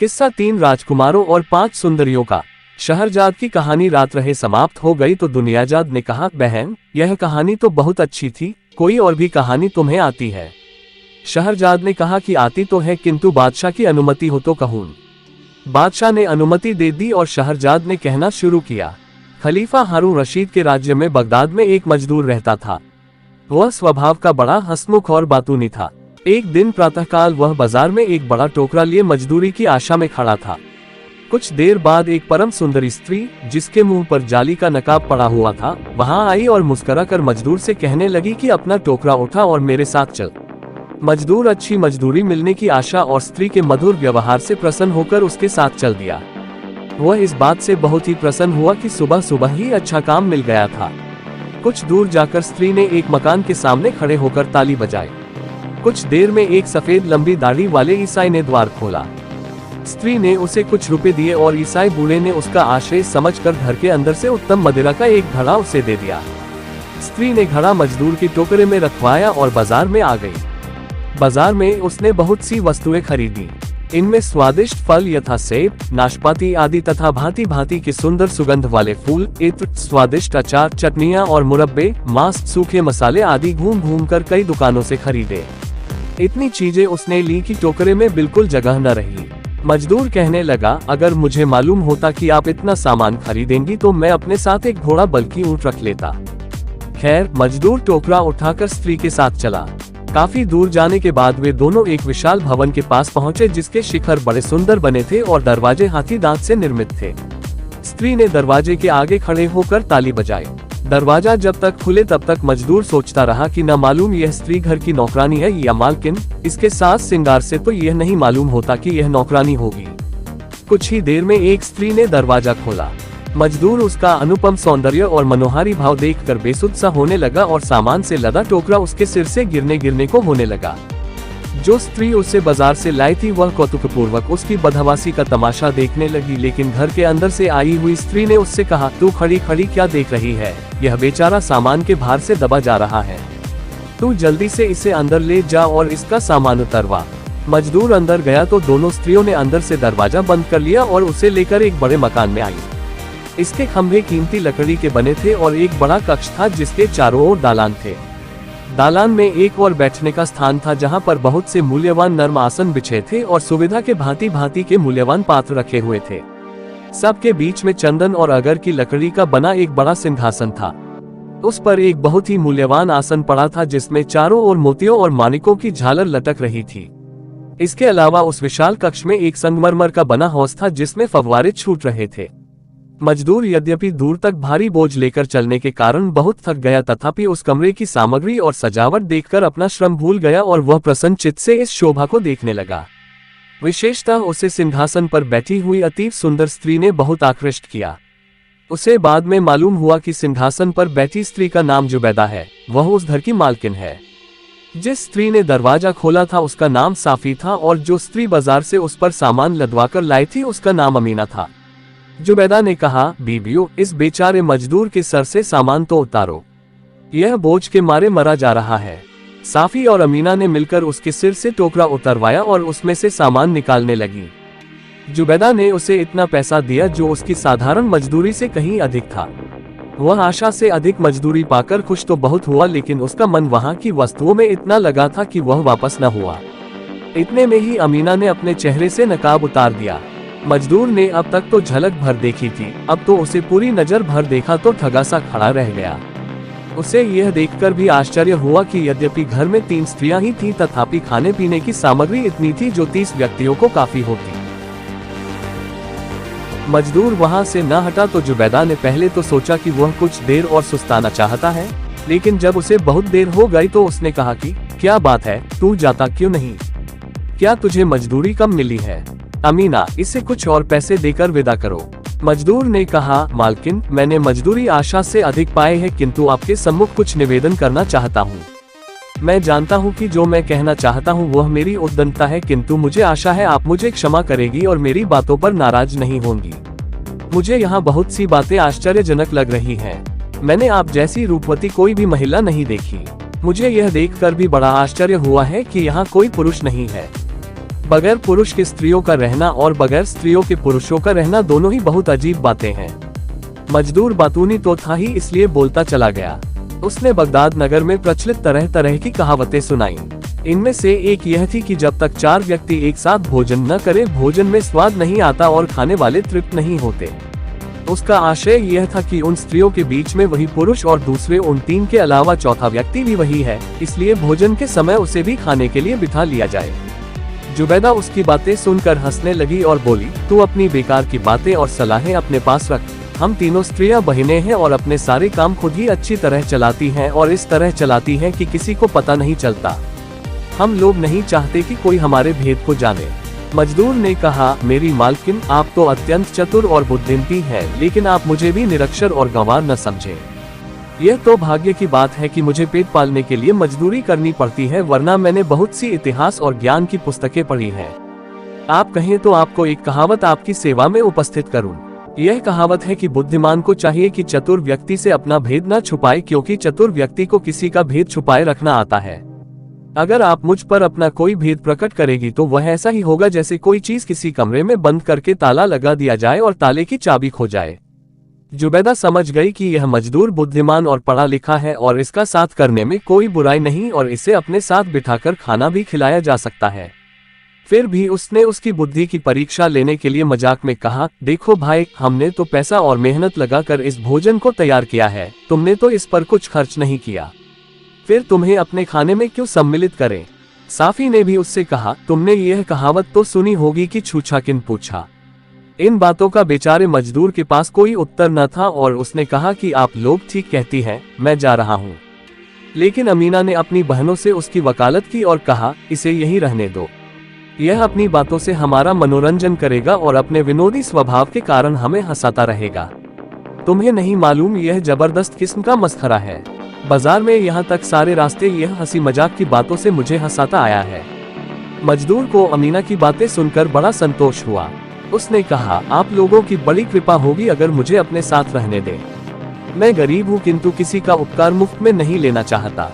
किस्सा 3 राजकुमारों और 5 सुंदरियों का। शहरजाद की कहानी रात रहे समाप्त हो गई तो दुनियाजाद ने कहा, बहन यह कहानी तो बहुत अच्छी थी, कोई और भी कहानी तुम्हें आती है? शहरजाद ने कहा कि आती तो है, किंतु बादशाह की अनुमति हो तो कहूँ। बादशाह ने अनुमति दे दी और शहरजाद ने कहना शुरू किया। खलीफा हारून रशीद के राज्य में बगदाद में एक मजदूर रहता था। वह स्वभाव का बड़ा हंसमुख और बातूनी था। एक दिन प्रातःकाल वह बाजार में एक बड़ा टोकरा लिए मजदूरी की आशा में खड़ा था। कुछ देर बाद एक परम सुंदर स्त्री, जिसके मुंह पर जाली का नकाब पड़ा हुआ था, वहां आई और मुस्कुराकर मजदूर से कहने लगी कि अपना टोकरा उठा और मेरे साथ चल। मजदूर अच्छी मजदूरी मिलने की आशा और स्त्री के मधुर व्यवहार से प्रसन्न होकर उसके साथ चल दिया। वह इस बात से बहुत ही प्रसन्न हुआ कि सुबह सुबह ही अच्छा काम मिल गया था। कुछ दूर जाकर स्त्री ने एक मकान के सामने खड़े होकर ताली बजाई। कुछ देर में एक सफेद लंबी दाढ़ी वाले ईसाई ने द्वार खोला। स्त्री ने उसे कुछ रुपए दिए और ईसाई बूढ़े ने उसका आश्रय समझकर घर के अंदर से उत्तम मदिरा का एक घड़ा उसे दे दिया। स्त्री ने घड़ा मजदूर के टोकरे में रखवाया और बाजार में आ गई। बाजार में उसने बहुत सी वस्तुएं खरीदी। इनमें स्वादिष्ट फल यथा सेब, नाशपाती आदि तथा भांति भांति के सुंदर सुगंध वाले फूल, इत्र, स्वादिष्ट अचार, चटनियां और मुरब्बे, मांस, सूखे मसाले आदि घूम घूम कर कई दुकानों से खरीदे। इतनी चीजें उसने ली कि टोकरे में बिल्कुल जगह न रही। मजदूर कहने लगा, अगर मुझे मालूम होता कि आप इतना सामान खरीदेंगी तो मैं अपने साथ एक घोड़ा बल्कि ऊंट रख लेता। खैर, मजदूर टोकरा उठाकर स्त्री के साथ चला। काफी दूर जाने के बाद वे दोनों एक विशाल भवन के पास पहुंचे, जिसके शिखर बड़े सुंदर बने थे और दरवाजे हाथी दांत से निर्मित थे। स्त्री ने दरवाजे के आगे खड़े होकर ताली बजाई। दरवाजा जब तक खुले तब तक मजदूर सोचता रहा कि न मालूम यह स्त्री घर की नौकरानी है या मालकिन। इसके साथ श्रृंगार से तो यह नहीं मालूम होता कि यह नौकरानी होगी। कुछ ही देर में एक स्त्री ने दरवाजा खोला। मजदूर उसका अनुपम सौंदर्य और मनोहारी भाव देखकर बेसुध सा होने लगा और सामान से लदा टोकरा उसके सिर से गिरने को होने लगा। जो स्त्री उसे बाजार से लाई थी वह कौतुकपूर्वक उसकी बदहवासी का तमाशा देखने लगी, लेकिन घर के अंदर से आई हुई स्त्री ने उससे कहा, तू खड़ी खड़ी क्या देख रही है? यह बेचारा सामान के भार से दबा जा रहा है। तू जल्दी से इसे अंदर ले जा और इसका सामान उतरवा। मजदूर अंदर गया तो दोनों स्त्रियों ने अंदर से दरवाजा बंद कर लिया और उसे लेकर एक बड़े मकान में आई। इसके खंभे कीमती लकड़ी के बने थे और एक बड़ा कक्ष था जिसके चारों ओर दालान थे। दालान में एक और बैठने का स्थान था, जहां पर बहुत से मूल्यवान नर्म आसन बिछे थे और सुविधा के भांति भांति के मूल्यवान पात्र रखे हुए थे। सबके बीच में चंदन और अगर की लकड़ी का बना एक बड़ा सिंहासन था। उस पर एक बहुत ही मूल्यवान आसन पड़ा था, जिसमें चारों ओर मोतियों और मानिकों की झालर लटक रही थी। इसके अलावा उस विशाल कक्ष में एक संगमरमर का बना हौज था, जिसमें फव्वारे छूट रहे थे। मजदूर यद्यपि दूर तक भारी बोझ लेकर चलने के कारण बहुत थक गया, तथापि उस कमरे की सामग्री और सजावट देखकर अपना श्रम भूल गया और वह प्रसन्न चित्त से इस शोभा को देखने लगा। विशेषतः उसे सिंहासन पर बैठी हुई अतीव सुंदर स्त्री ने बहुत आकृष्ट किया। उसे बाद में मालूम हुआ कि सिंहासन पर बैठी स्त्री का नाम जुबैदा है। वह उस घर की मालकिन है। जिस स्त्री ने दरवाजा खोला था उसका नाम साफी था और जो स्त्री बाजार से उस पर सामान लदवाकर लाई थी उसका नाम अमीना था। जुबैदा ने कहा, बीबियों, इस बेचारे मजदूर के सर से सामान तो उतारो, यह बोझ के मारे मरा जा रहा है। साफी और अमीना ने मिलकर उसके सिर से टोकरा उतरवाया और उसमें से सामान निकालने लगी। जुबैदा ने उसे इतना पैसा दिया जो उसकी साधारण मजदूरी से कहीं अधिक था। वह आशा से अधिक मजदूरी पाकर खुश तो बहुत हुआ, लेकिन उसका मन वहां की वस्तुओं में इतना लगा था कि वह वापस न हुआ। इतने में ही अमीना ने अपने चेहरे से नकाब उतार दिया। मजदूर ने अब तक तो झलक भर देखी थी, अब तो उसे पूरी नजर भर देखा तो ठगा सा खड़ा रह गया। उसे यह देखकर भी आश्चर्य हुआ कि यद्यपि घर में 3 स्त्रियां ही थीं, तथापि खाने पीने की सामग्री इतनी थी जो 30 व्यक्तियों को काफी होती। मजदूर वहां से न हटा तो जुबैदा ने पहले तो सोचा कि वह कुछ देर और सुस्ताना चाहता है, लेकिन जब उसे बहुत देर हो गई तो उसने कहा कि क्या बात है, तू जाता क्यों नहीं? क्या तुझे मजदूरी कम मिली है? अमीना, इसे कुछ और पैसे देकर विदा करो। मजदूर ने कहा, मालकिन, मैंने मजदूरी आशा से अधिक पाए है, किंतु आपके सम्मुख कुछ निवेदन करना चाहता हूँ। मैं जानता हूँ कि जो मैं कहना चाहता हूँ वह मेरी उद्दंडता है, किंतु मुझे आशा है आप मुझे क्षमा करेगी और मेरी बातों पर नाराज नहीं होंगी। मुझे यहाँ बहुत सी बातें आश्चर्यजनक लग रही हैं। मैंने आप जैसी रूपवती कोई भी महिला नहीं देखी। मुझे यह देखकर भी बड़ा आश्चर्य हुआ है कि यहाँ कोई पुरुष नहीं है। बगैर पुरुष के स्त्रियों का रहना और बगैर स्त्रियों के पुरुषों का रहना दोनों ही बहुत अजीब बातें हैं। मजदूर बातूनी तो था ही, इसलिए बोलता चला गया। उसने बगदाद नगर में प्रचलित तरह तरह की कहावतें सुनाई। इनमें से एक यह थी कि जब तक 4 व्यक्ति एक साथ भोजन न करें, भोजन में स्वाद नहीं आता और खाने वाले तृप्त नहीं होते। उसका आशय यह था कि उन स्त्रियों के बीच में वही पुरुष और दूसरे उन 3 के अलावा चौथा व्यक्ति भी वही है, इसलिए भोजन के समय उसे भी खाने के लिए बिठा लिया जाए। जुबैदा उसकी बातें सुनकर हंसने लगी और बोली, तू अपनी बेकार की बातें और सलाहें अपने पास रख। हम तीनों स्त्रियां बहनें हैं और अपने सारे काम खुद ही अच्छी तरह चलाती हैं और इस तरह चलाती हैं कि किसी को पता नहीं चलता। हम लोग नहीं चाहते कि कोई हमारे भेद को जाने। मजदूर ने कहा, मेरी मालकिन, आप तो अत्यंत चतुर और बुद्धिमती हैं, लेकिन आप मुझे भी निरक्षर और गंवार न समझें। यह तो भाग्य की बात है कि मुझे पेट पालने के लिए मजदूरी करनी पड़ती है, वरना मैंने बहुत सी इतिहास और ज्ञान की पुस्तकें पढ़ी हैं। आप कहें तो आपको एक कहावत आपकी सेवा में उपस्थित करूं। यह कहावत है कि बुद्धिमान को चाहिए कि चतुर व्यक्ति से अपना भेद न छुपाए, क्योंकि चतुर व्यक्ति को किसी का भेद छुपाए रखना आता है। अगर आप मुझ पर अपना कोई भेद प्रकट करेगी तो वह ऐसा ही होगा जैसे कोई चीज किसी कमरे में बंद करके ताला लगा दिया जाए और ताले की चाबी खो जाए। जुबैदा समझ गई कि यह मजदूर बुद्धिमान और पढ़ा लिखा है और इसका साथ करने में कोई बुराई नहीं और इसे अपने साथ बिठाकर खाना भी खिलाया जा सकता है। फिर भी उसने उसकी बुद्धि की परीक्षा लेने के लिए मजाक में कहा, देखो भाई, हमने तो पैसा और मेहनत लगाकर इस भोजन को तैयार किया है, तुमने तो इस पर कुछ खर्च नहीं किया, फिर तुम्हें अपने खाने में क्यों सम्मिलित करें। साफी ने भी उससे कहा, तुमने यह कहावत तो सुनी होगी कि छूछा किन पूछा। इन बातों का बेचारे मजदूर के पास कोई उत्तर न था और उसने कहा कि आप लोग ठीक कहती हैं, मैं जा रहा हूँ। लेकिन अमीना ने अपनी बहनों से उसकी वकालत की और कहा, इसे यही रहने दो, यह अपनी बातों से हमारा मनोरंजन करेगा और अपने विनोदी स्वभाव के कारण हमें हंसाता रहेगा। तुम्हें नहीं मालूम यह जबरदस्त किस्म का मस्खरा है। बाजार में यहाँ तक सारे रास्ते यह हंसी मजाक की बातों से मुझे हंसाता आया है। मजदूर को अमीना की बातें सुनकर बड़ा संतोष हुआ। उसने कहा, आप लोगों की बड़ी कृपा होगी अगर मुझे अपने साथ रहने दें। मैं गरीब हूँ, किंतु किसी का उपकार मुफ्त में नहीं लेना चाहता।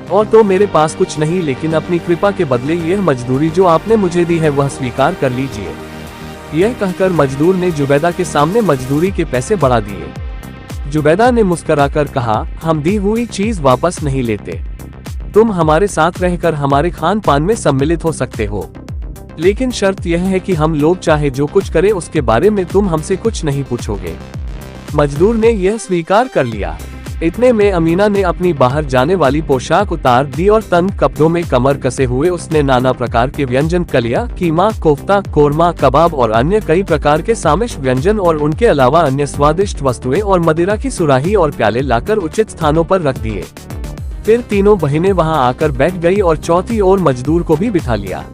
और तो मेरे पास कुछ नहीं, लेकिन अपनी कृपा के बदले यह मजदूरी जो आपने मुझे दी है वह स्वीकार कर लीजिए। यह कहकर मजदूर ने जुबैदा के सामने मजदूरी के पैसे बढ़ा दिए। जुबैदा ने मुस्कुराकर कहा, हम दी हुई चीज वापस नहीं लेते। तुम हमारे साथ रहकर हमारे खान पान में सम्मिलित हो सकते हो, लेकिन शर्त यह है कि हम लोग चाहे जो कुछ करें उसके बारे में तुम हमसे कुछ नहीं पूछोगे। मजदूर ने यह स्वीकार कर लिया। इतने में अमीना ने अपनी बाहर जाने वाली पोशाक उतार दी और तंग कपड़ों में कमर कसे हुए उसने नाना प्रकार के व्यंजन, कलिया, कीमा, कोफ्ता, कोरमा, कबाब और अन्य कई प्रकार के सामिश व्यंजन और उनके अलावा अन्य स्वादिष्ट वस्तुएं और मदिरा की सुराही और प्याले लाकर उचित स्थानों पर रख दिए। फिर तीनों बहनें वहां आकर बैठ गई और चौथी ओर मजदूर को भी बिठा लिया।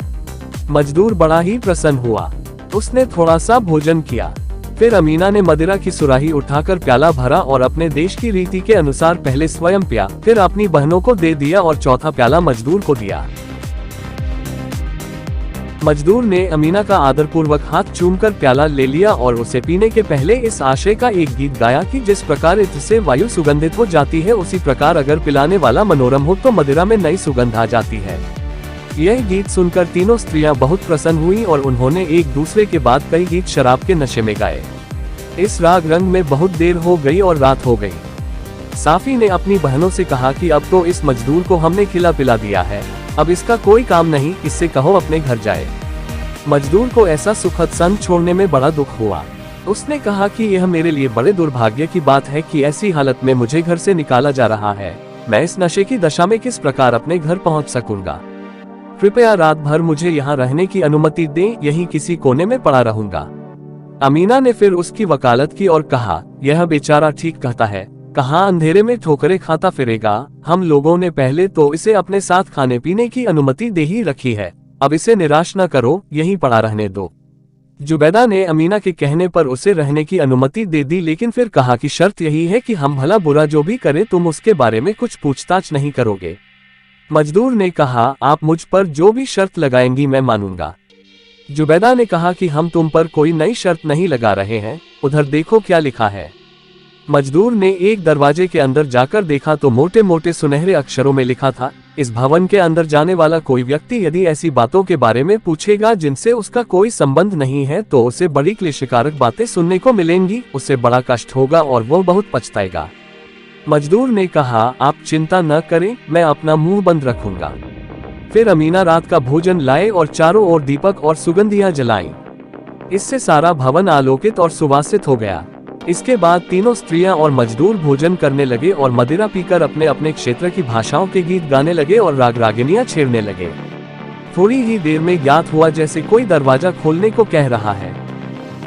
मजदूर बड़ा ही प्रसन्न हुआ। उसने थोड़ा सा भोजन किया। फिर अमीना ने मदिरा की सुराही उठाकर प्याला भरा और अपने देश की रीति के अनुसार पहले स्वयं पिया, फिर अपनी बहनों को दे दिया और चौथा प्याला मजदूर को दिया। मजदूर ने अमीना का आदरपूर्वक हाथ चूमकर प्याला ले लिया और उसे पीने के पहले इस आशय का एक गीत गाया कि जिस प्रकार इत्र से वायु सुगंधित हो जाती है, उसी प्रकार अगर पिलाने वाला मनोरम हो तो मदिरा में नई सुगंध आ जाती है। यह गीत सुनकर तीनों स्त्रियां बहुत प्रसन्न हुई और उन्होंने एक दूसरे के बाद कई गीत शराब के नशे में गाए। इस राग रंग में बहुत देर हो गई और रात हो गई। साफी ने अपनी बहनों से कहा कि अब तो इस मजदूर को हमने खिला पिला दिया है, अब इसका कोई काम नहीं, इससे कहो अपने घर जाए। मजदूर को ऐसा सुखद संग छोड़ने में बड़ा दुख हुआ। उसने कहा कि यह मेरे लिए बड़े दुर्भाग्य की बात है कि ऐसी हालत में मुझे घर से निकाला जा रहा है। मैं इस नशे की दशा में किस प्रकार अपने घर पहुंच सकूंगा। कृपया रात भर मुझे यहाँ रहने की अनुमति दें, यहीं किसी कोने में पड़ा रहूंगा। अमीना ने फिर उसकी वकालत की और कहा, यह बेचारा ठीक कहता है, कहाँ अंधेरे में ठोकरें खाता फिरेगा। हम लोगों ने पहले तो इसे अपने साथ खाने पीने की अनुमति दे ही रखी है, अब इसे निराश न करो, यहीं पड़ा रहने दो। जुबैदा ने अमीना के कहने पर उसे रहने की अनुमति दे दी, लेकिन फिर कहा कि शर्त यही है कि हम भला बुरा जो भी करें तुम उसके बारे में कुछ पूछताछ नहीं करोगे। मजदूर ने कहा, आप मुझ पर जो भी शर्त लगाएंगी मैं मानूंगा। जुबैदा ने कहा कि हम तुम पर कोई नई शर्त नहीं लगा रहे हैं, उधर देखो क्या लिखा है। मजदूर ने एक दरवाजे के अंदर जाकर देखा तो मोटे मोटे सुनहरे अक्षरों में लिखा था, इस भवन के अंदर जाने वाला कोई व्यक्ति यदि ऐसी बातों के बारे में पूछेगा जिनसे उसका कोई संबंध नहीं है तो उसे बड़ी क्लेशकारक बातें सुनने को मिलेंगी, उसे बड़ा कष्ट होगा और वो बहुत पछताएगा। मजदूर ने कहा, आप चिंता न करें, मैं अपना मुंह बंद रखूंगा। फिर अमीना रात का भोजन लाए और चारों ओर दीपक और सुगंधियां जलाईं। इससे सारा भवन आलोकित और सुवासित हो गया। इसके बाद तीनों स्त्रियां और मजदूर भोजन करने लगे और मदिरा पीकर अपने अपने क्षेत्र की भाषाओं के गीत गाने लगे और राग रागिनियां छेड़ने लगे। थोड़ी ही देर में ज्ञात हुआ जैसे कोई दरवाजा खोलने को कह रहा है।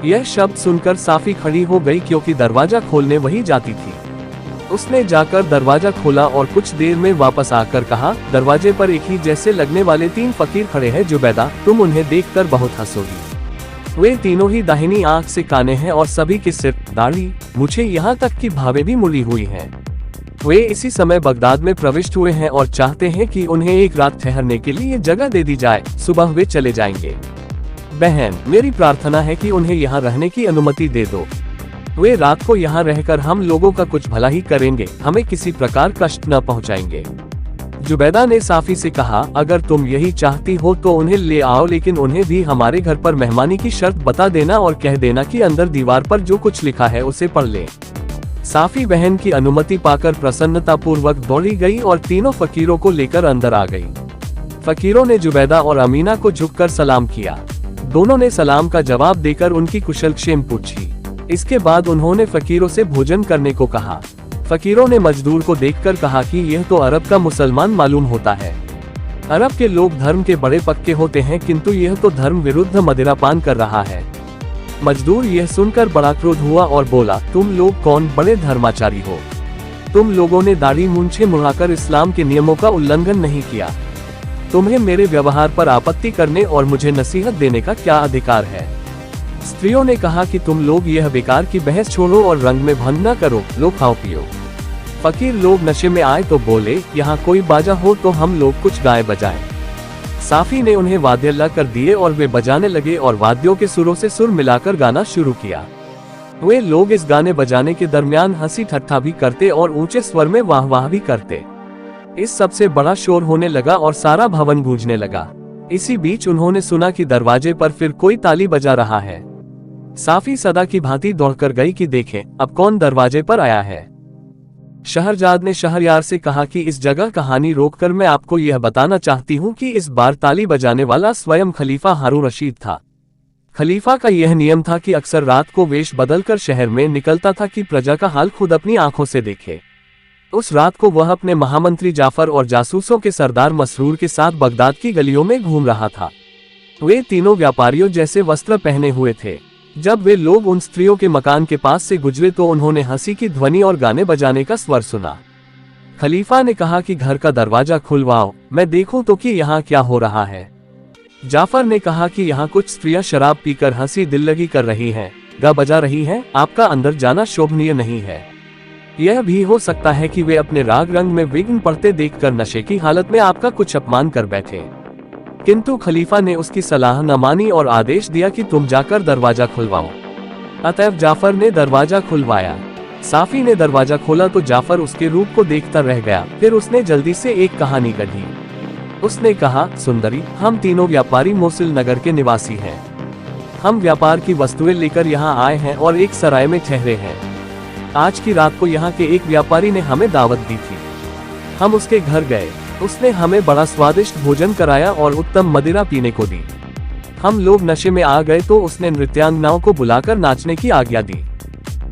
यह शब्द सुनकर साफी खड़ी हो गई क्योंकि दरवाजा खोलने वही जाती थी। उसने जाकर दरवाजा खोला और कुछ देर में वापस आकर कहा, दरवाजे पर एक ही जैसे लगने वाले 3 फकीर खड़े हैं जुबैदा, तुम उन्हें देखकर बहुत हंसोगी। वे तीनों ही दाहिनी आंख से काने हैं और सभी के सिर, दाढ़ी, मुझे यहाँ तक कि भावें भी मुड़ी हुई हैं। वे इसी समय बगदाद में प्रविष्ट हुए हैं और चाहते हैं कि उन्हें एक रात ठहरने के लिए जगह दे दी जाए, सुबह वे चले जाएंगे। बहन, मेरी प्रार्थना है कि उन्हें यहाँ रहने की अनुमति दे दो। वे रात को यहाँ रहकर हम लोगों का कुछ भला ही करेंगे, हमें किसी प्रकार कष्ट न पहुँचाएंगे। जुबैदा ने साफी से कहा, अगर तुम यही चाहती हो तो उन्हें ले आओ, लेकिन उन्हें भी हमारे घर पर मेहमानी की शर्त बता देना और कह देना कि अंदर दीवार पर जो कुछ लिखा है उसे पढ़ ले। साफी बहन की अनुमति पाकर प्रसन्नता पूर्वक दौड़ी गई और तीनों फकीरों को लेकर अंदर आ गई। फकीरों ने जुबैदा और अमीना को झुककर सलाम किया। दोनों ने सलाम का जवाब देकर उनकी कुशलक्षेम पूछी। इसके बाद उन्होंने फकीरों से भोजन करने को कहा। फकीरों ने मजदूर को देखकर कहा कि यह तो अरब का मुसलमान मालूम होता है। अरब के लोग धर्म के बड़े पक्के होते हैं, किंतु यह तो धर्म विरुद्ध मदिरापान कर रहा है। मजदूर यह सुनकर बड़ा क्रोध हुआ और बोला, तुम लोग कौन बड़े धर्माचारी हो? तुम लोगों ने दाढ़ी मूंछें मुड़ाकर इस्लाम के नियमों का उल्लंघन नहीं किया। तुम्हें मेरे व्यवहार पर आपत्ति करने और मुझे नसीहत देने का क्या अधिकार है? स्त्रियों ने कहा कि तुम लोग यह बेकार की बहस छोड़ो और रंग में भंग न करो, लो खाओ पियो। फकीर लोग नशे में आए तो बोले, यहाँ कोई बाजा हो तो हम लोग कुछ गाए बजाएं। साफी ने उन्हें वाद्य ला कर दिए और वे बजाने लगे और वाद्यों के सुरों से सुर मिलाकर गाना शुरू किया। वे लोग इस गाने बजाने के दरमियान हंसी ठट्ठा भी करते और ऊंचे स्वर में वाह वाह भी करते। इस सबसे बड़ा शोर होने लगा और सारा भवन गूंजने लगा। इसी बीच उन्होंने सुना कि दरवाजे पर फिर कोई ताली बजा रहा है। साफी सदा की भांति दौड़कर गई कि देखें अब कौन दरवाजे पर आया है। शहरजाद ने शहरयार से कहा कि इस जगह कहानी रोककर मैं आपको यह बताना चाहती हूँ कि इस बार ताली बजाने वाला स्वयं खलीफा हारून रशीद था। खलीफा का यह नियम था कि अक्सर रात को वेश बदलकर शहर में निकलता था कि प्रजा का हाल खुद अपनी आंखों से देखे। उस रात को वह अपने महामंत्री जाफर और जासूसों के सरदार मसरूर के साथ बगदाद की गलियों में घूम रहा था। वे तीनों व्यापारियों जैसे वस्त्र पहने हुए थे। जब वे लोग उन स्त्रियों के मकान के पास से गुजरे तो उन्होंने हंसी की ध्वनि और गाने बजाने का स्वर सुना। खलीफा ने कहा कि घर का दरवाजा खुलवाओ, मैं देखूं तो कि यहाँ क्या हो रहा है। जाफर ने कहा कि यहाँ कुछ स्त्रियां शराब पीकर हंसी दिल्लगी कर रही हैं, गा बजा रही हैं, आपका अंदर जाना शोभनीय नहीं है। यह भी हो सकता है कि वे अपने राग रंग में विघ्न पड़ते देखकर नशे की हालत में आपका कुछ अपमान कर बैठे। किंतु खलीफा ने उसकी सलाह न मानी और आदेश दिया कि तुम जाकर दरवाजा खुलवाओ। अतएव जाफर ने दरवाजा खुलवाया। साफी ने दरवाजा खोला तो जाफर उसके रूप को देखता रह गया। फिर उसने जल्दी से एक कहानी गढ़ी। उसने कहा, सुंदरी, हम तीनों व्यापारी मोसिल नगर के निवासी हैं। हम व्यापार की वस्तुएं लेकर यहाँ आए हैं और एक सराय में ठहरे हैं। आज की रात को यहाँ के एक व्यापारी ने हमें दावत दी थी। हम उसके घर गए। उसने हमें बड़ा स्वादिष्ट भोजन कराया और उत्तम मदिरा पीने को दी। हम लोग नशे में आ गए तो उसने नृत्यांगनाओं को बुलाकर नाचने की आज्ञा दी।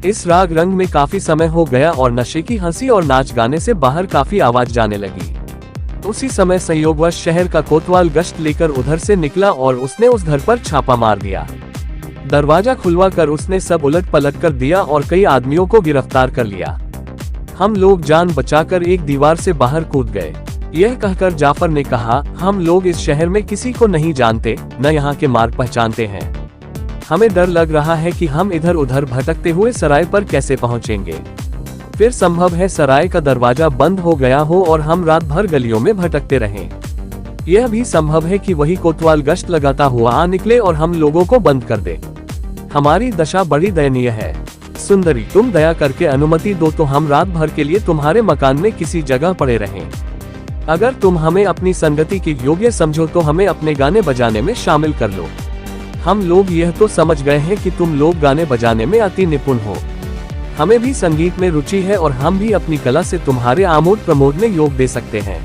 इस राग रंग में काफी समय हो गया और नशे की हंसी और नाच गाने से बाहर काफी आवाज जाने लगी। उसी समय संयोगवश शहर का कोतवाल गश्त लेकर उधर से निकला और उसने उस घर पर छापा मार दिया। दरवाजा खुलवा कर उसने सब उलट पलट कर दिया और कई आदमियों को गिरफ्तार कर लिया। हम लोग जान बचाकर एक दीवार से बाहर कूद गए। यह कहकर जाफर ने कहा, हम लोग इस शहर में किसी को नहीं जानते, न यहाँ के मार्ग पहचानते हैं। हमें डर लग रहा है कि हम इधर उधर भटकते हुए सराय पर कैसे पहुँचेंगे। फिर संभव है सराय का दरवाजा बंद हो गया हो और हम रात भर गलियों में भटकते रहें। यह भी संभव है कि वही कोतवाल गश्त लगाता हुआ आ निकले और हम लोगों को बंद कर दे। हमारी दशा बड़ी दयनीय है। सुंदरी, तुम दया करके अनुमति दो तो हम रात भर के लिए तुम्हारे मकान में किसी जगह पड़े रहें। अगर तुम हमें अपनी संगति के योग्य समझो तो हमें अपने गाने बजाने में शामिल कर लो। हम लोग यह तो समझ गए हैं कि तुम लोग गाने बजाने में अति निपुण हो। हमें भी संगीत में रुचि है और हम भी अपनी कला से तुम्हारे आमोद प्रमोद में योग दे सकते हैं।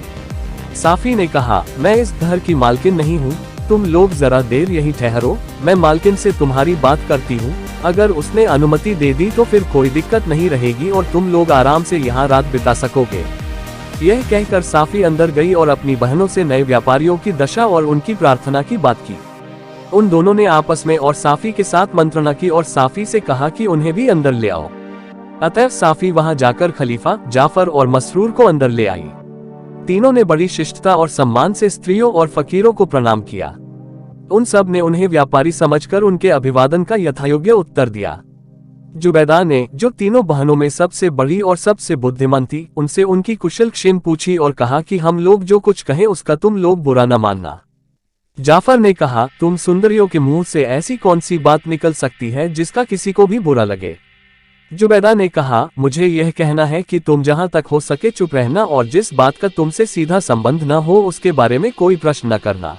साफी ने कहा, मैं इस घर की मालकिन नहीं हूँ, तुम लोग जरा देर यहीं ठहरो, मैं मालकिन से तुम्हारी बात करती हूँ। अगर उसने अनुमति दे दी तो फिर कोई दिक्कत नहीं रहेगी और तुम लोग आराम से यहाँ रात बिता सकोगे। यह कहकर साफी अंदर गई और अपनी बहनों से नए व्यापारियों की दशा और उनकी प्रार्थना की बात की। उन दोनों ने आपस में और साफी के साथ मंत्रणा की और साफी से कहा कि उन्हें भी अंदर ले आओ। अतः साफी वहां जाकर खलीफा, जाफर और मसरूर को अंदर ले आई। तीनों ने बड़ी शिष्टता और सम्मान से स्त्रियों और फकीरों को प्रणाम किया। उन सब ने उन्हें व्यापारी समझकर उनके अभिवादन का यथायोग्य उत्तर दिया। जुबैदा ने, जो तीनों बहनों में सबसे बड़ी और सबसे बुद्धिमान थी, उनसे उनकी कुशल क्षेम पूछी और कहा कि हम लोग जो कुछ कहें उसका तुम लोग बुरा न मानना। जाफर ने कहा, तुम सुंदरियों के मुंह से ऐसी कौन सी बात निकल सकती है जिसका किसी को भी बुरा लगे। जुबैदा ने कहा, मुझे यह कहना है कि तुम जहां तक हो सके चुप रहना और जिस बात का तुमसे सीधा संबंध न हो उसके बारे में कोई प्रश्न न करना।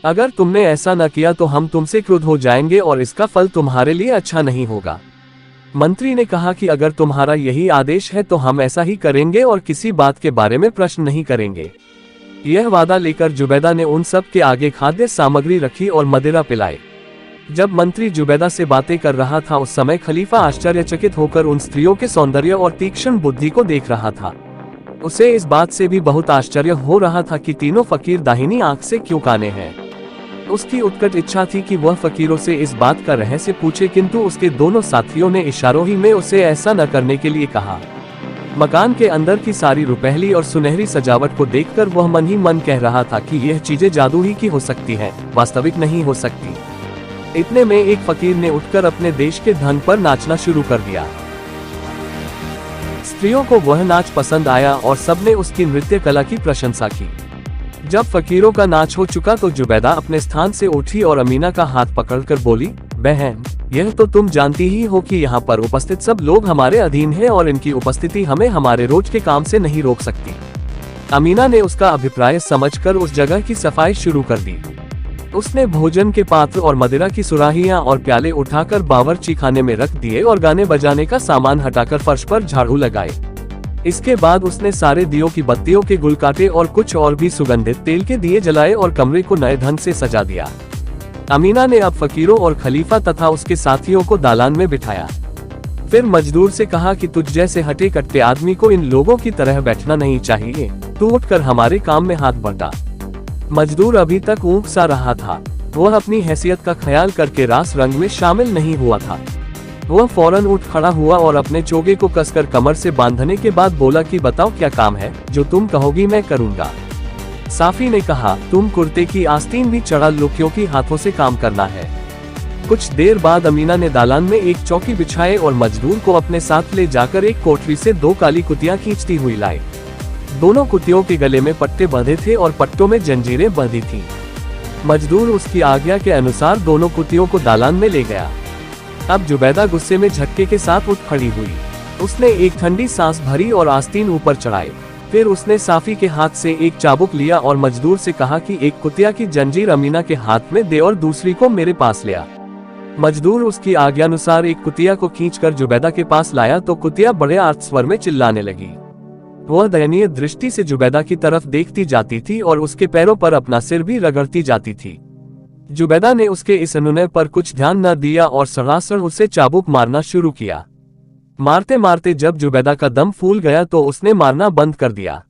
अगर तुमने ऐसा न किया तो हम तुमसे क्रुद्ध हो जाएंगे और इसका फल तुम्हारे लिए अच्छा नहीं होगा। मंत्री ने कहा कि अगर तुम्हारा यही आदेश है तो हम ऐसा ही करेंगे और किसी बात के बारे में प्रश्न नहीं करेंगे। यह वादा लेकर जुबैदा ने उन सब के आगे खाद्य सामग्री रखी और मदिरा पिलाए। जब मंत्री जुबैदा से बातें कर रहा था उस समय खलीफा आश्चर्यचकित होकर उन स्त्रियों के सौंदर्य और तीक्ष्ण बुद्धि को देख रहा था। उसे इस बात से भी बहुत आश्चर्य हो रहा था कि तीनों फकीर दाहिनी आंख से क्यों काने हैं। उसकी उत्कट इच्छा थी कि वह फकीरों से इस बात का रहस्य पूछे, किंतु उसके दोनों साथियों ने इशारों ही में उसे ऐसा न करने के लिए कहा। मकान के अंदर की सारी रुपहली और सुनहरी सजावट को देखकर वह मन ही मन कह रहा था कि यह चीजें जादू ही की हो सकती हैं, वास्तविक नहीं हो सकती। इतने में एक फकीर ने उठकर अपने देश के धन पर नाचना शुरू कर दिया। स्त्रियों को वह नाच पसंद आया और सबने उसकी नृत्य कला की प्रशंसा की। जब फकीरों का नाच हो चुका तो जुबैदा अपने स्थान से उठी और अमीना का हाथ पकड़कर बोली, बहन, यह तो तुम जानती ही हो कि यहाँ पर उपस्थित सब लोग हमारे अधीन हैं और इनकी उपस्थिति हमें हमारे रोज के काम से नहीं रोक सकती। अमीना ने उसका अभिप्राय समझकर उस जगह की सफाई शुरू कर दी। उसने भोजन के पात्र और मदिरा की सुराहियां और प्याले उठाकर बावर्ची खाने में रख दिए और गाने बजाने का सामान हटाकर फर्श पर झाड़ू लगाए। इसके बाद उसने सारे दियों की बत्तियों के गुल काटे और कुछ और भी सुगंधित तेल के दिए जलाए और कमरे को नए ढंग से सजा दिया। अमीना ने अब फकीरों और खलीफा तथा उसके साथियों को दालान में बिठाया। फिर मजदूर से कहा कि तुझ जैसे हटे कट्टे आदमी को इन लोगों की तरह बैठना नहीं चाहिए, तू उठकर हमारे काम में हाथ बटा। मजदूर अभी तक ऊँघ सा रहा था। वह अपनी हैसियत का ख्याल करके रास रंग में शामिल नहीं हुआ था। वह फौरन उठ खड़ा हुआ और अपने चोगे को कसकर कमर से बांधने के बाद बोला कि बताओ क्या काम है, जो तुम कहोगी मैं करूँगा। साफी ने कहा, तुम कुर्ते की आस्तीन भी चढ़ा लो क्योंकि हाथों से काम करना है। कुछ देर बाद अमीना ने दालान में एक चौकी बिछाए और मजदूर को अपने साथ ले जाकर एक कोठरी से 2 काली कुतियां खींचती हुई लाई। दोनों कुतियों के गले में पट्टे बंधे थे और पट्टों में जंजीरें बंधी थीं। मजदूर उसकी आज्ञा के अनुसार दोनों कुतियों को दालान में ले गया। अब जुबैदा गुस्से में झटके के साथ उठ खड़ी हुई। उसने एक ठंडी सांस भरी और आस्तीन ऊपर चढ़ाए। फिर उसने साफी के हाथ से एक चाबुक लिया और मजदूर से कहा कि एक कुतिया की जंजीर अमीना के हाथ में दे और दूसरी को मेरे पास ले आ। मजदूर उसकी आज्ञानुसार एक कुतिया को खींचकर जुबैदा के पास लाया तो कुतिया बड़े आर्त स्वर में चिल्लाने लगी। वह दयनीय दृष्टि से जुबैदा की तरफ देखती जाती थी और उसके पैरों पर अपना सिर भी रगड़ती जाती थी। जुबैदा ने उसके इस अनुनय पर कुछ ध्यान न दिया और सरासर उसे चाबुक मारना शुरू किया। मारते मारते जब जुबैदा का दम फूल गया तो उसने मारना बंद कर दिया।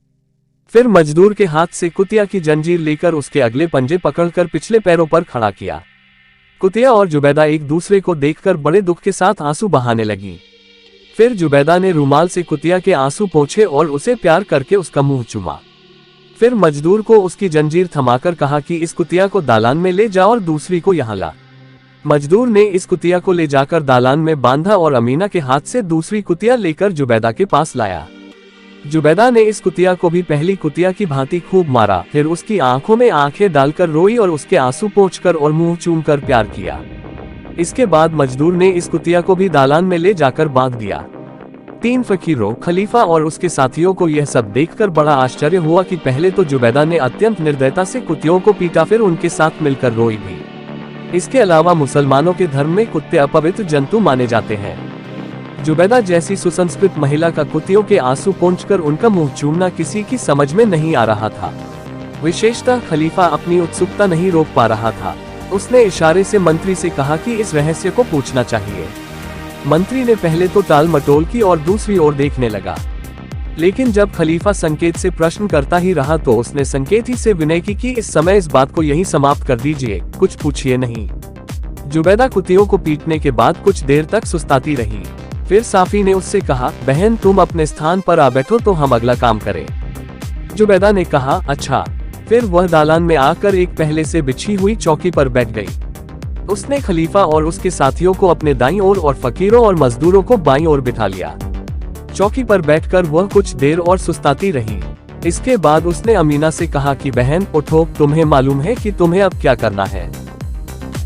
फिर मजदूर के हाथ से कुतिया की जंजीर लेकर उसके अगले पंजे पकड़कर पिछले पैरों पर खड़ा किया। कुतिया और जुबैदा एक दूसरे को देखकर बड़े दुख के साथ आंसू बहाने लगी। फिर जुबैदा ने रुमाल से कुतिया के आंसू पोंछे और उसे प्यार करके उसका मुंह चूमा। फिर मजदूर को उसकी जंजीर थमाकर कहा कि इस कुतिया को दालान में ले जा और दूसरी को यहाँ ला। मजदूर ने इस कुतिया को ले जाकर दालान में बांधा और अमीना के हाथ से दूसरी कुतिया लेकर जुबैदा के पास लाया। जुबैदा ने इस कुतिया को भी पहली कुतिया की भांति खूब मारा। फिर उसकी आंखों में आंखें डालकर रोई और उसके आंसू पोंछकर और मुंह चूमकर प्यार किया। इसके बाद मजदूर ने इस कुतिया को भी दालान में ले जाकर बांध दिया। तीन फकीरों, खलीफा और उसके साथियों को यह सब देखकर बड़ा आश्चर्य हुआ कि पहले तो जुबैदा ने अत्यंत निर्दयता से कुत्तियों को पीटा, फिर उनके साथ मिलकर रोई भी। इसके अलावा मुसलमानों के धर्म में कुत्ते अपवित्र जंतु माने जाते हैं। जुबैदा जैसी सुसंस्कृत महिला का कुत्तियों के आंसू पोंछकर उनका मुंह चूमना किसी की समझ में नहीं आ रहा था। विशेषतः खलीफा अपनी उत्सुकता नहीं रोक पा रहा था। उसने इशारे से मंत्री से कहा कि इस रहस्य को पूछना चाहिए। मंत्री ने पहले तो टाल मटोल की और दूसरी ओर देखने लगा, लेकिन जब खलीफा संकेत से प्रश्न करता ही रहा तो उसने संकेत ही से विनय की कि इस समय इस बात को यही समाप्त कर दीजिए, कुछ पूछिए नहीं। जुबैदा कुत्तियों को पीटने के बाद कुछ देर तक सुस्ताती रही। फिर साफी ने उससे कहा, बहन तुम अपने स्थान पर आ बैठो तो हम अगला काम करें। जुबैदा ने कहा, अच्छा। फिर वह दालान में आकर एक पहले से बिछी हुई चौकी पर बैठ गई। उसने खलीफा और उसके साथियों को अपने दाईं ओर और फकीरों और मजदूरों को बाईं ओर बिठा लिया। चौकी पर बैठकर वह कुछ देर और सुस्ताती रही। इसके बाद उसने अमीना से कहा कि बहन उठो, तुम्हें मालूम है कि तुम्हें अब क्या करना है।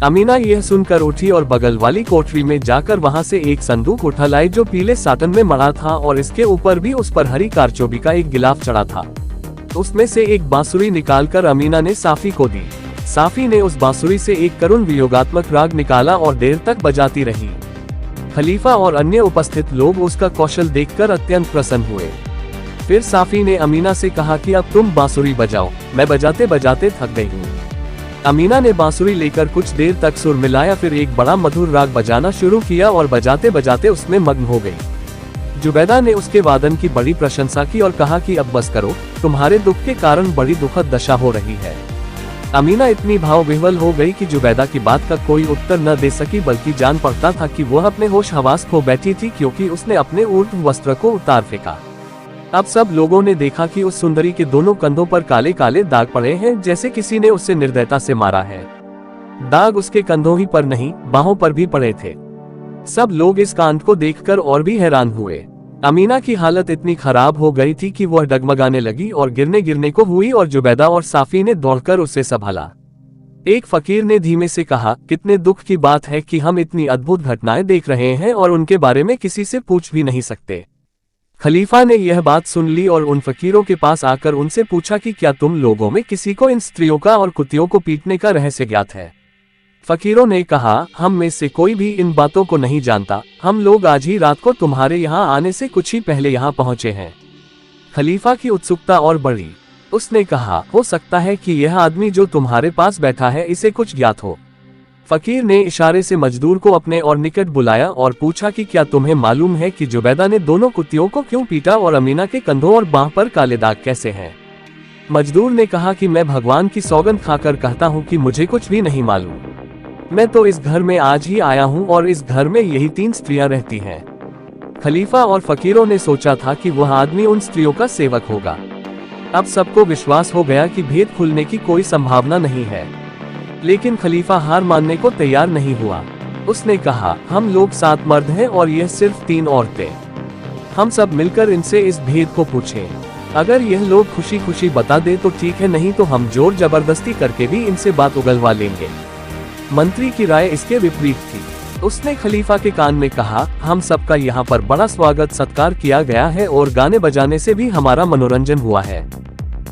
अमीना यह सुनकर उठी और बगल वाली कोठरी में जाकर वहां से एक संदूक उठा लाई जो पीले साटन में मढ़ा था और इसके ऊपर भी उस पर हरी कारचोबी का एक गिलाफ चढ़ा था। उसमें से एक बांसुरी निकालकर अमीना ने साफी को दी। साफी ने उस बांसुरी से एक करुण वियोगात्मक राग निकाला और देर तक बजाती रही। खलीफा और अन्य उपस्थित लोग उसका कौशल देखकर अत्यंत प्रसन्न हुए। फिर साफी ने अमीना से कहा कि अब तुम बांसुरी बजाओ, मैं बजाते बजाते थक गई हूँ। अमीना ने बांसुरी लेकर कुछ देर तक सुर मिलाया, फिर एक बड़ा मधुर राग बजाना शुरू किया और बजाते बजाते उसमें मग्न हो गई। जुबैदा ने उसके वादन की बड़ी प्रशंसा की और कहा कि अब बस करो, तुम्हारे दुख के कारण बड़ी दुखद दशा हो रही है। अमीना इतनी भाव विह्वल हो गई कि जुबैदा की बात का कोई उत्तर न दे सकी, बल्कि जान पड़ता था कि वह अपने होश हवास खो बैठी थी, क्योंकि उसने अपने ऊर्ध्व वस्त्र को उतार फेंका। अब सब लोगों ने देखा कि उस सुंदरी के दोनों कंधों पर काले काले दाग पड़े हैं, जैसे किसी ने उसे निर्दयता से मारा है। दाग उसके कंधों ही पर नहीं, बाहों पर भी पड़े थे। सब लोग इस कांड को देखकर और भी हैरान हुए। अमीना की हालत इतनी खराब हो गई थी कि वह डगमगाने लगी और गिरने गिरने को हुई और जुबैदा और साफी ने दौड़कर उसे संभाला। एक फकीर ने धीमे से कहा, कितने दुख की बात है कि हम इतनी अद्भुत घटनाएं देख रहे हैं और उनके बारे में किसी से पूछ भी नहीं सकते। खलीफा ने यह बात सुन ली और उन फकीरों के पास आकर उनसे पूछा कि क्या तुम लोगों में किसी को इन स्त्रियों का और कुत्तियों को पीटने का रहस्य ज्ञात है। फकीरों ने कहा, हम में से कोई भी इन बातों को नहीं जानता। हम लोग आज ही रात को तुम्हारे यहाँ आने से कुछ ही पहले यहाँ पहुँचे हैं। खलीफा की उत्सुकता और बढ़ी। उसने कहा, हो सकता है कि यह आदमी जो तुम्हारे पास बैठा है इसे कुछ ज्ञात हो। फकीर ने इशारे से मजदूर को अपने और निकट बुलाया और पूछा कि क्या तुम्हें मालूम है कि जुबैदा ने दोनों कुत्तियों को क्यों पीटा और अमीना के कंधों और बाह पर काले दाग कैसे हैं। मजदूर ने कहा कि मैं भगवान की सौगंध खाकर कहता हूँ कि मुझे कुछ भी नहीं मालूम। मैं तो इस घर में आज ही आया हूँ और इस घर में यही 3 स्त्रियां रहती हैं। खलीफा और फकीरों ने सोचा था कि वह आदमी उन स्त्रियों का सेवक होगा। अब सबको विश्वास हो गया कि भेद खुलने की कोई संभावना नहीं है, लेकिन खलीफा हार मानने को तैयार नहीं हुआ। उसने कहा, हम लोग 7 मर्द हैं और यह सिर्फ 3 औरतें। हम सब मिलकर इनसे इस भेद को पूछें। अगर यह लोग खुशी खुशी बता दे तो ठीक है, नहीं तो हम जोर जबरदस्ती करके भी इनसे बात उगलवा लेंगे। मंत्री की राय इसके विपरीत थी। उसने खलीफा के कान में कहा, हम सबका यहाँ पर बड़ा स्वागत सत्कार किया गया है और गाने बजाने से भी हमारा मनोरंजन हुआ है।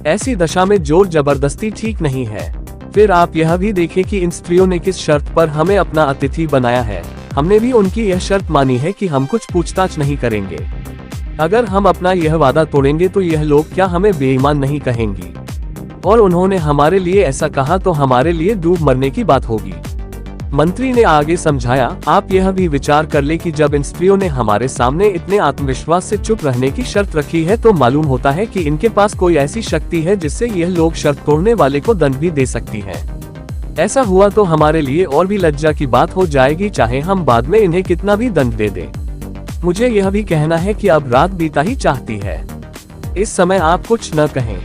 ऐसी दशा में जोर जबरदस्ती ठीक नहीं है। फिर आप यह भी देखें कि इन स्त्रियों ने किस शर्त पर हमें अपना अतिथि बनाया है। हमने भी उनकी यह शर्त मानी है कि हम कुछ पूछताछ नहीं करेंगे। अगर हम अपना यह वादा तोड़ेंगे तो यह लोग क्या हमें बेईमान नहीं कहेंगी? और उन्होंने हमारे लिए ऐसा कहा तो हमारे लिए डूब मरने की बात होगी। मंत्री ने आगे समझाया, आप यह भी विचार कर ले कि जब इन स्त्रियों ने हमारे सामने इतने आत्मविश्वास से चुप रहने की शर्त रखी है तो मालूम होता है कि इनके पास कोई ऐसी शक्ति है जिससे यह लोग शर्त तोड़ने वाले को दंड भी दे सकती है। ऐसा हुआ तो हमारे लिए और भी लज्जा की बात हो जाएगी, चाहे हम बाद में इन्हें कितना भी दंड दे दें। मुझे यह भी कहना है कि अब रात बीता ही चाहती है। इस समय आप कुछ न कहें।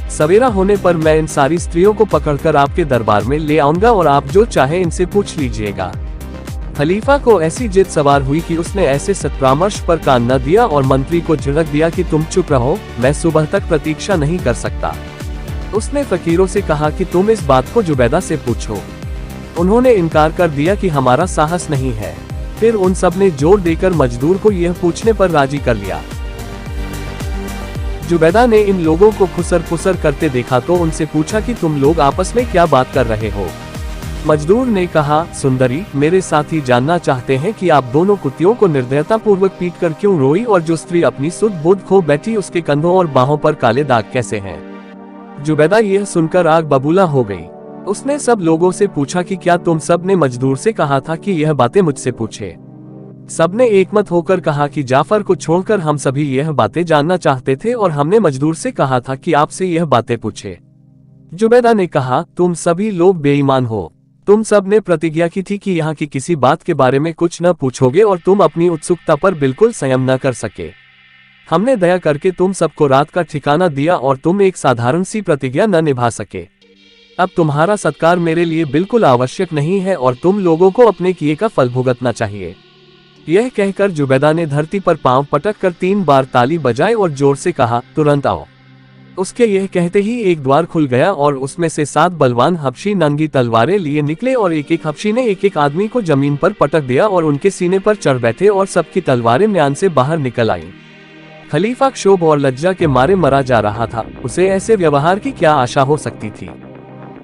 सवेरा होने पर मैं इन सारी स्त्रियों को पकड़कर आपके दरबार में ले आऊंगा और आप जो चाहे इनसे पूछ लीजिएगा। खलीफा को ऐसी जिद सवार हुई कि उसने ऐसे सत्परामर्श पर कान न दिया और मंत्री को झिड़क दिया कि तुम चुप रहो, मैं सुबह तक प्रतीक्षा नहीं कर सकता। उसने फकीरों से कहा कि तुम इस बात को जुबैदा से पूछो। उन्होंने इनकार कर दिया कि हमारा साहस नहीं है। फिर उन सब ने जोर देकर मजदूर को यह पूछने पर राजी कर लिया। जुबैदा ने इन लोगों को खुसर फुसर करते देखा तो उनसे पूछा कि तुम लोग आपस में क्या बात कर रहे हो। मजदूर ने कहा, सुंदरी, मेरे साथी जानना चाहते हैं कि आप दोनों कुत्तियों को निर्दयता पूर्वक पीट कर क्यों रोई और जो स्त्री अपनी सुध बुध खो बैठी उसके कंधों और बाहों पर काले दाग कैसे हैं। जुबैदा यह सुनकर आग बबूला हो गई। उसने सब लोगों से पूछा कि क्या तुम सब ने मजदूर से कहा था कि यह बातें मुझसे पूछे। सबने एकमत होकर कहा कि जाफर को छोड़कर हम सभी यह बातें जानना चाहते थे और हमने मजदूर से कहा था कि आपसे यह बातें पूछे। जुबैदा ने कहा, तुम सभी लोग बेईमान हो। तुम सब ने प्रतिज्ञा की थी कि यहाँ की किसी बात के बारे में कुछ न पूछोगे और तुम अपनी उत्सुकता पर बिल्कुल संयम न कर सके। हमने दया करके तुम सबको रात का ठिकाना दिया और तुम एक साधारण सी प्रतिज्ञा न निभा सके। अब तुम्हारा सत्कार मेरे लिए बिल्कुल आवश्यक नहीं है और तुम लोगों को अपने किए का फल भुगतना चाहिए। यह कहकर जुबैदा ने धरती पर पांव पटक कर 3 बार ताली बजाई और जोर से कहा, तुरंत आओ। उसके यह कहते ही एक द्वार खुल गया और उसमें से 7 बलवान हबशी नंगी तलवारें लिए निकले और एक एक हबशी ने एक एक आदमी को जमीन पर पटक दिया और उनके सीने पर चढ़ बैठे और सबकी तलवारें म्यान से बाहर निकल आईं। खलीफा क्षोभ और लज्जा के मारे मरा जा रहा था। उसे ऐसे व्यवहार की क्या आशा हो सकती थी।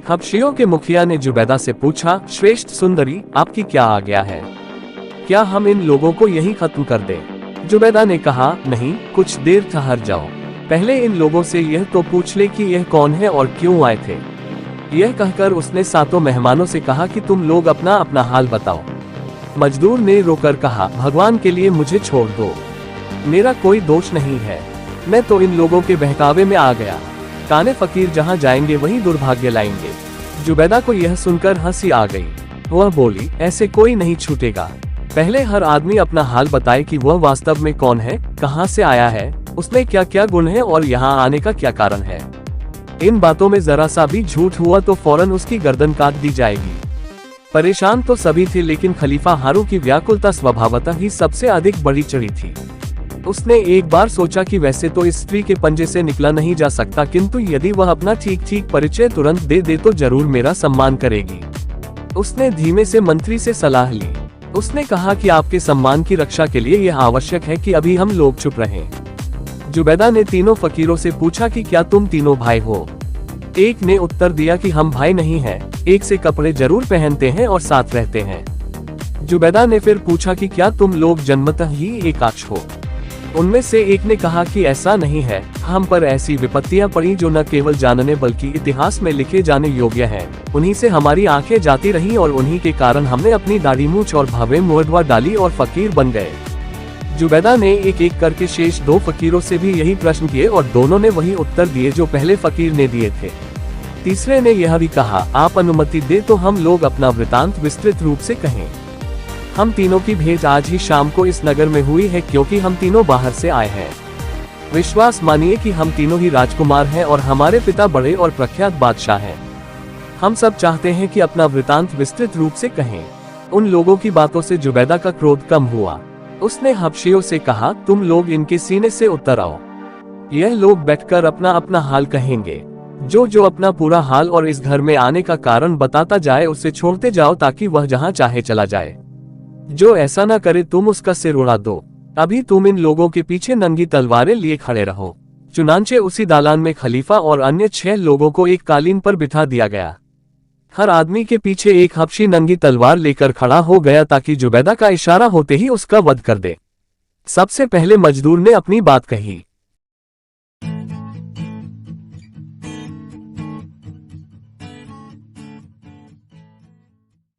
हबशियों के मुखिया ने जुबैदा से पूछा, श्रेष्ठ सुंदरी, आपकी क्या आज्ञा है? क्या हम इन लोगों को यहीं खत्म कर दें? जुबैदा ने कहा, नहीं, कुछ देर ठहर जाओ। पहले इन लोगों से यह तो पूछ ले कि यह कौन है और क्यों आए थे। यह कहकर उसने 7 मेहमानों से कहा कि तुम लोग अपना अपना हाल बताओ। मजदूर ने रोकर कहा, भगवान के लिए मुझे छोड़ दो, मेरा कोई दोष नहीं है। मैं तो इन लोगों के बहकावे में आ गया। काने फकीर जहाँ जाएंगे वहीं दुर्भाग्य लाएंगे। जुबैदा को यह सुनकर हंसी आ गई। वह बोली, ऐसे कोई नहीं छूटेगा। पहले हर आदमी अपना हाल बताए कि वह वास्तव में कौन है, कहाँ से आया है, उसमें क्या क्या गुण है और यहाँ आने का क्या कारण है। इन बातों में जरा सा भी झूठ हुआ तो फौरन उसकी गर्दन काट दी जाएगी। परेशान तो सभी थे, लेकिन खलीफा हारून की व्याकुलता स्वभावतः ही सबसे अधिक बढ़ी चढ़ी थी। उसने एक बार सोचा कि वैसे तो इस स्त्री के पंजे से निकला नहीं जा सकता, किंतु यदि वह अपना ठीक ठीक परिचय तुरंत दे दे तो जरूर मेरा सम्मान करेगी। उसने धीमे से मंत्री से सलाह ली। उसने कहा कि आपके सम्मान की रक्षा के लिए यह आवश्यक है कि अभी हम लोग चुप रहें। जुबैदा ने तीनों फकीरों से पूछा कि क्या तुम तीनों भाई हो? एक ने उत्तर दिया कि हम भाई नहीं हैं, एक से कपड़े जरूर पहनते हैं और साथ रहते हैं। जुबैदा ने फिर पूछा कि क्या तुम लोग जन्मतः ही एकाक्ष हो? उनमें से एक ने कहा कि ऐसा नहीं है, हम पर ऐसी विपत्तियां पड़ी जो न केवल जानने बल्कि इतिहास में लिखे जाने योग्य हैं। उन्हीं से हमारी आंखें जाती रहीं और उन्हीं के कारण हमने अपनी दाढ़ी मूंछ और भव्य मुहद्दवा डाली और फकीर बन गए। जुबैदा ने एक एक करके शेष 2 फकीरों से भी यही प्रश्न किए और दोनों ने वही उत्तर दिए जो पहले फकीर ने दिए थे। तीसरे ने यह भी कहा, आप अनुमति दे तो हम लोग अपना वृतांत विस्तृत रूप से कहें। हम तीनों की भेंट आज ही शाम को इस नगर में हुई है, क्योंकि हम तीनों बाहर से आए हैं। विश्वास मानिए कि हम तीनों ही राजकुमार हैं और हमारे पिता बड़े और प्रख्यात बादशाह हैं। हम सब चाहते हैं कि अपना वृतांत विस्तृत रूप से कहें। उन लोगों की बातों से जुबैदा का क्रोध कम हुआ। उसने हबशियों से कहा, तुम लोग इनके सीने से उतर आओ। यह लोग बैठकर अपना अपना हाल कहेंगे। जो जो अपना पूरा हाल और इस घर में आने का कारण बताता जाए उसे छोड़ते जाओ, ताकि वह जहाँ चाहे चला जाए। जो ऐसा ना करे तुम उसका सिर उड़ा दो। अभी तुम इन लोगों के पीछे नंगी तलवारें लिए खड़े रहो। चुनांचे उसी दालान में खलीफा और अन्य 6 लोगों को एक कालीन पर बिठा दिया गया। हर आदमी के पीछे एक हबशी नंगी तलवार लेकर खड़ा हो गया, ताकि जुबैदा का इशारा होते ही उसका वध कर दे। सबसे पहले मजदूर ने अपनी बात कही।